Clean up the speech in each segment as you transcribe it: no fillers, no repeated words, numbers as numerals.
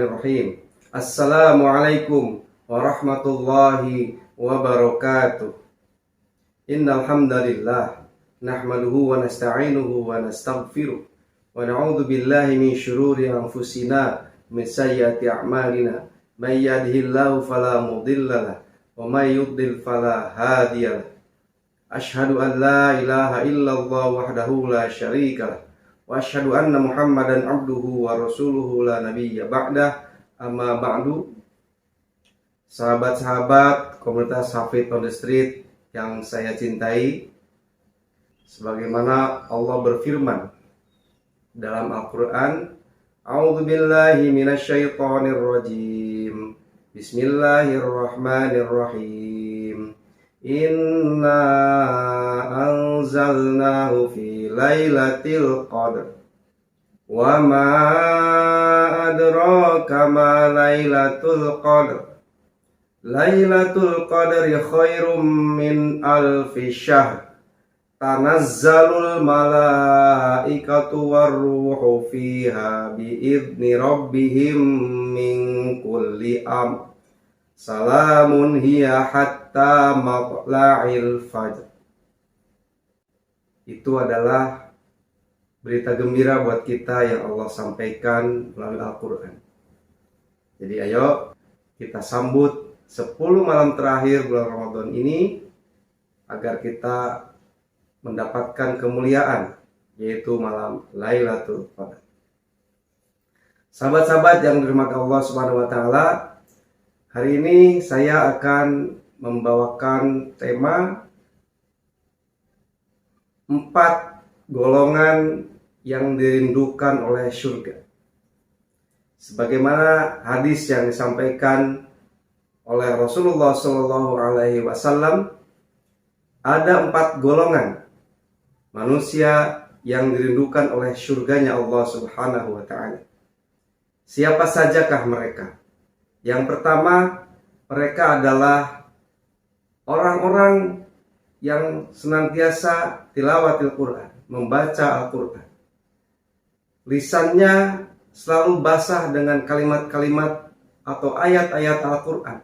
Bismillahirrahmanirrahim. Assalamualaikum warahmatullahi wabarakatuh. Innal hamdalillah nahmaduhu wa nasta'inuhu wa nastaghfiruh wa na'udzu billahi min syururi anfusina min sayyiati a'malina. May yahdihillahu fala mudhillalah wa may yudlil fala hadiyalah. Asyhadu an la ilaha illallah wahdahu la syarikalah wa asyhadu anna Muhammadan abduhu wa rasuluhu la nabiyya ba'dah. Amma ba'du. Sahabat-sahabat komunitas Hafidz on the Street yang saya cintai, sebagaimana Allah berfirman dalam Al-Qur'an, A'udzu billahi minasyaitonir rajim. Bismillahirrahmanirrahim. Inna anzalnahu fi lailatul qadr. Wa ma adraka ma lailatul qadr. Lailatul qadri khairum min alfi syahr. Tanazzalul malaikatu warruhu fiha biidzni rabbihim min kulli amr. Salamun hiya hatta matla'il fajr. Itu adalah berita gembira buat kita yang Allah sampaikan melalui Al-Quran. Jadi ayo kita sambut 10 malam terakhir bulan Ramadan ini agar kita mendapatkan kemuliaan, yaitu malam Lailatul Qadar. Sahabat-sahabat yang dirahmati Allah Subhanahu wa taala, hari ini saya akan membawakan tema 4 golongan yang dirindukan oleh surga. Sebagaimana hadis yang disampaikan oleh Rasulullah SAW, ada 4 golongan manusia yang dirindukan oleh surganya Allah Subhanahu wa taala. Siapa sajakah mereka? Yang pertama, mereka adalah orang-orang yang senantiasa tilawatil Quran, membaca Al-Quran. Lisannya selalu basah dengan kalimat-kalimat atau ayat-ayat Al-Quran.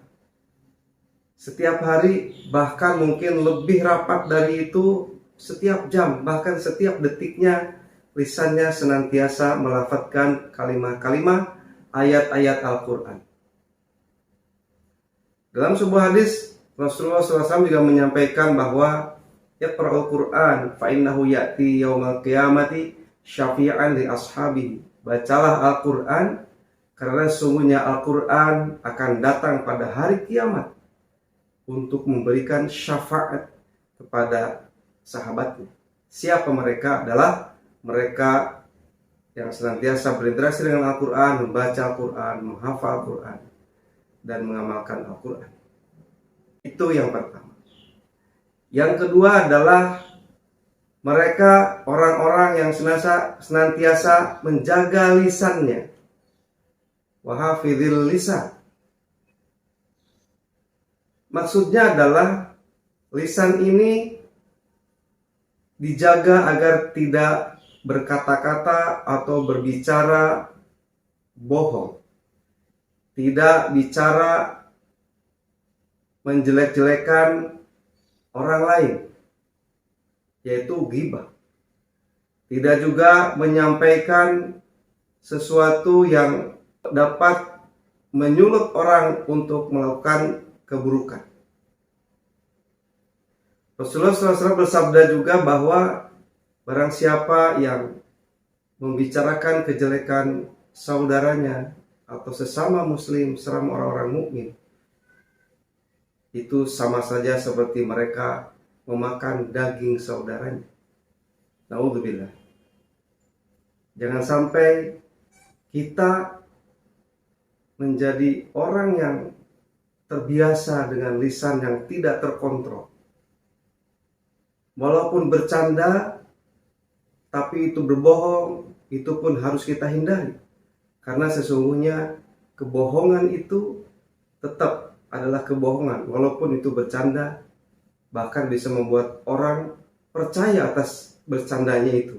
Setiap hari, bahkan mungkin lebih rapat dari itu, setiap jam, bahkan setiap detiknya, lisannya senantiasa melafadzkan kalimat-kalimat ayat-ayat Al-Quran. Dalam sebuah hadis, Rasulullah SAW juga menyampaikan bahwa Iqra'ul Quran fa innahu ya'ti yaumal qiyamati syafi'an li ashabihi. Bacalah Al-Quran karena sungguhnya Al-Quran akan datang pada hari kiamat untuk memberikan syafaat kepada sahabatnya. Siapa mereka? Adalah mereka yang senantiasa berinteraksi dengan Al-Quran, membaca Al-Quran, menghafal Al-Quran, dan mengamalkan Al-Quran. Itu yang pertama. Yang kedua adalah mereka orang-orang yang senantiasa menjaga lisannya. Wahafidhil lisan. Maksudnya adalah lisan ini dijaga agar tidak berkata-kata atau berbicara bohong. Tidak bicara menjelek-jelekan orang lain, yaitu ghibah. Tidak juga menyampaikan sesuatu yang dapat menyulut orang untuk melakukan keburukan. Rasulullah SAW bersabda juga bahwa barang siapa yang membicarakan kejelekan saudaranya atau sesama muslim, sesama orang-orang mukmin, itu sama saja seperti mereka memakan daging saudaranya. Naudzubillah. Jangan sampai kita menjadi orang yang terbiasa dengan lisan yang tidak terkontrol. Walaupun bercanda, tapi itu berbohong, itu pun harus kita hindari. Karena sesungguhnya kebohongan itu tetap adalah kebohongan, walaupun itu bercanda, bahkan bisa membuat orang percaya atas bercandanya itu.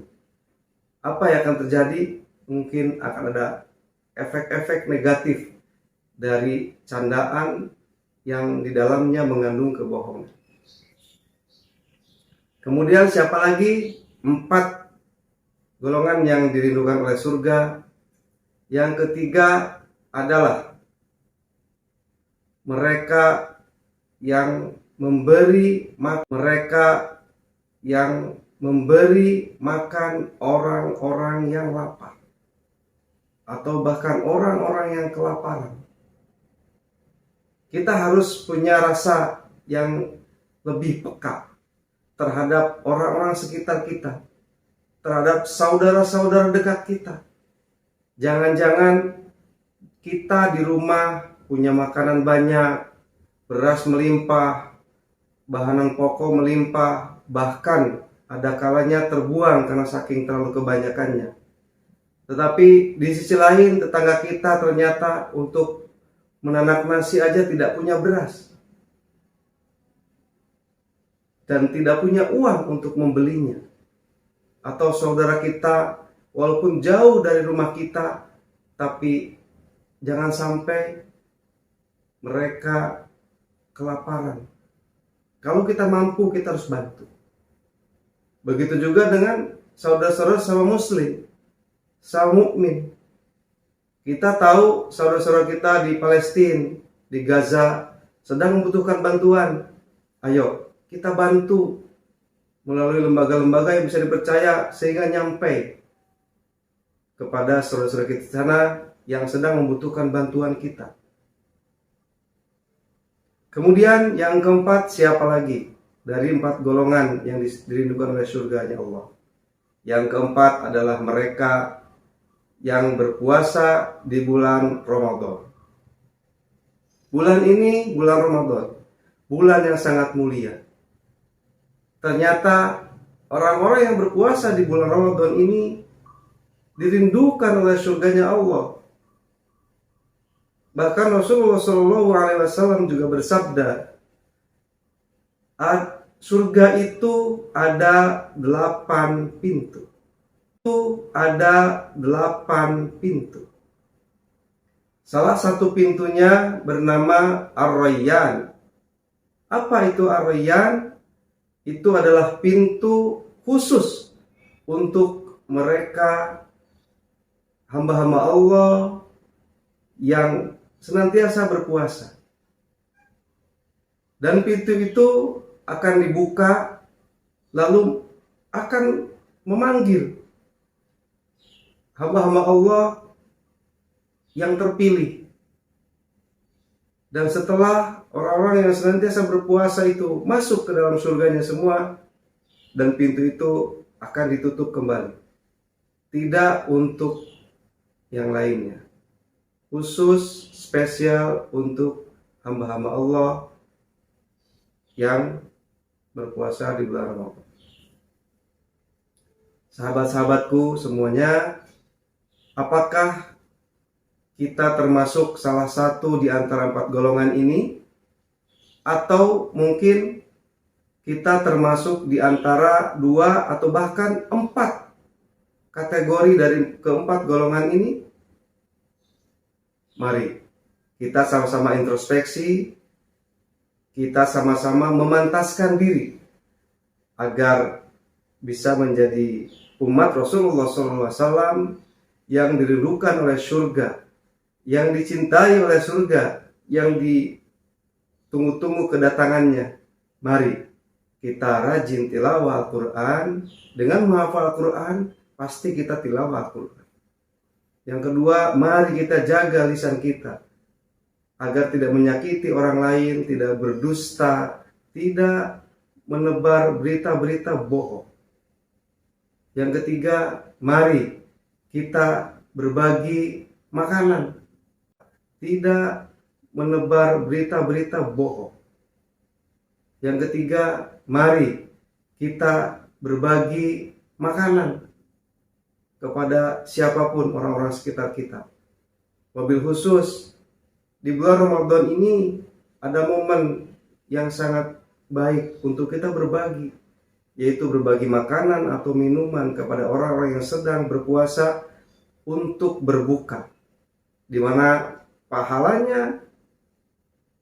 Apa yang akan terjadi? Mungkin akan ada efek-efek negatif dari candaan yang di dalamnya mengandung kebohongan. Kemudian siapa lagi? 4 golongan yang dirindukan oleh surga. Yang ketiga adalah mereka yang memberi makan orang-orang yang lapar, atau bahkan orang-orang yang kelaparan. Kita harus punya rasa yang lebih peka terhadap orang-orang sekitar kita, terhadap saudara-saudara dekat kita. Jangan-jangan kita di rumah punya makanan banyak, beras melimpah, bahan pokok melimpah, bahkan ada kalanya terbuang karena saking terlalu kebanyakannya. Tetapi di sisi lain tetangga kita ternyata untuk menanak nasi aja tidak punya beras dan tidak punya uang untuk membelinya. Atau saudara kita walaupun jauh dari rumah kita, tapi jangan sampai mereka kelaparan. Kalau kita mampu, kita harus bantu. Begitu juga dengan saudara-saudara sama muslim, sama mukmin. Kita tahu saudara-saudara kita di Palestina, di Gaza sedang membutuhkan bantuan. Ayo, kita bantu melalui lembaga-lembaga yang bisa dipercaya sehingga nyampe kepada saudara-saudara kita di sana yang sedang membutuhkan bantuan kita. Kemudian yang keempat, siapa lagi dari 4 golongan yang dirindukan oleh surganya Allah? Yang keempat adalah mereka yang berpuasa di bulan Ramadan. Bulan ini bulan Ramadan, bulan yang sangat mulia. Ternyata orang-orang yang berpuasa di bulan Ramadan ini dirindukan oleh surganya Allah. Bahkan Rasulullah SAW juga bersabda, surga itu ada 8 pintu. Salah satu pintunya bernama Ar-Rayyan. Apa itu Ar-Rayyan? Itu adalah pintu khusus untuk mereka hamba-hamba Allah yang senantiasa berpuasa. Dan pintu itu akan dibuka, lalu akan memanggil hamba-hamba Allah yang terpilih. Dan setelah orang-orang yang senantiasa berpuasa itu masuk ke dalam surganya semua, dan pintu itu akan ditutup kembali. Tidak untuk yang lainnya. Khusus spesial untuk hamba-hamba Allah yang berpuasa di bulan Ramadan. Sahabat-sahabatku semuanya, apakah kita termasuk salah satu di antara 4 golongan ini? Atau mungkin kita termasuk di antara 2 atau bahkan 4 kategori dari keempat golongan ini? Mari kita sama-sama introspeksi, kita sama-sama memantaskan diri agar bisa menjadi umat Rasulullah SAW yang dirindukan oleh surga, yang dicintai oleh surga, yang ditunggu-tunggu kedatangannya. Mari kita rajin tilawah Al-Quran. Dengan menghafal Al-Quran, pasti kita tilawah Al-Quran. Yang kedua, mari kita jaga lisan kita agar tidak menyakiti orang lain, tidak berdusta, tidak menebar berita-berita bohong. Yang ketiga, mari kita berbagi makanan, tidak menebar berita-berita bohong. Yang ketiga, mari kita berbagi makanan kepada siapapun orang-orang sekitar kita. Wabil khusus di bulan Ramadan ini ada momen yang sangat baik untuk kita berbagi, yaitu berbagi makanan atau minuman kepada orang-orang yang sedang berpuasa untuk berbuka. di mana pahalanya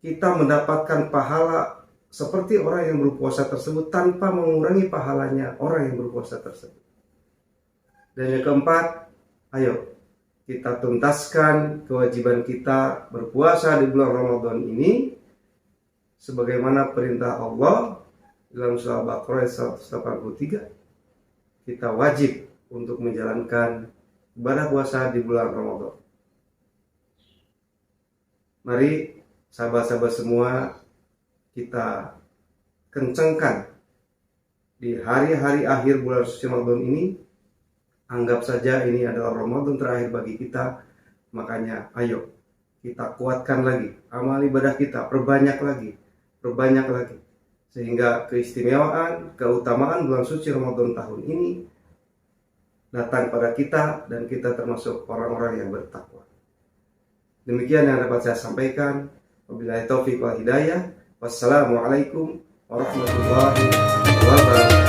kita mendapatkan pahala seperti orang yang berpuasa tersebut tanpa mengurangi pahalanya orang yang berpuasa tersebut. Dan yang keempat, ayo kita tuntaskan kewajiban kita berpuasa di bulan Ramadan ini sebagaimana perintah Allah dalam surah Al-Baqarah 183. Kita wajib untuk menjalankan ibadah puasa di bulan Ramadan. Mari sahabat-sahabat semua, kita kencangkan di hari-hari akhir bulan suci Ramadan ini. Anggap saja ini adalah Ramadan terakhir bagi kita. Makanya ayo kita kuatkan lagi amal ibadah kita, perbanyak lagi, sehingga keistimewaan, keutamaan bulan suci Ramadan tahun ini datang pada kita dan kita termasuk orang-orang yang bertakwa. Demikian yang dapat saya sampaikan. Wabillahi taufiq wal hidayah. Wassalamualaikum warahmatullahi wabarakatuh.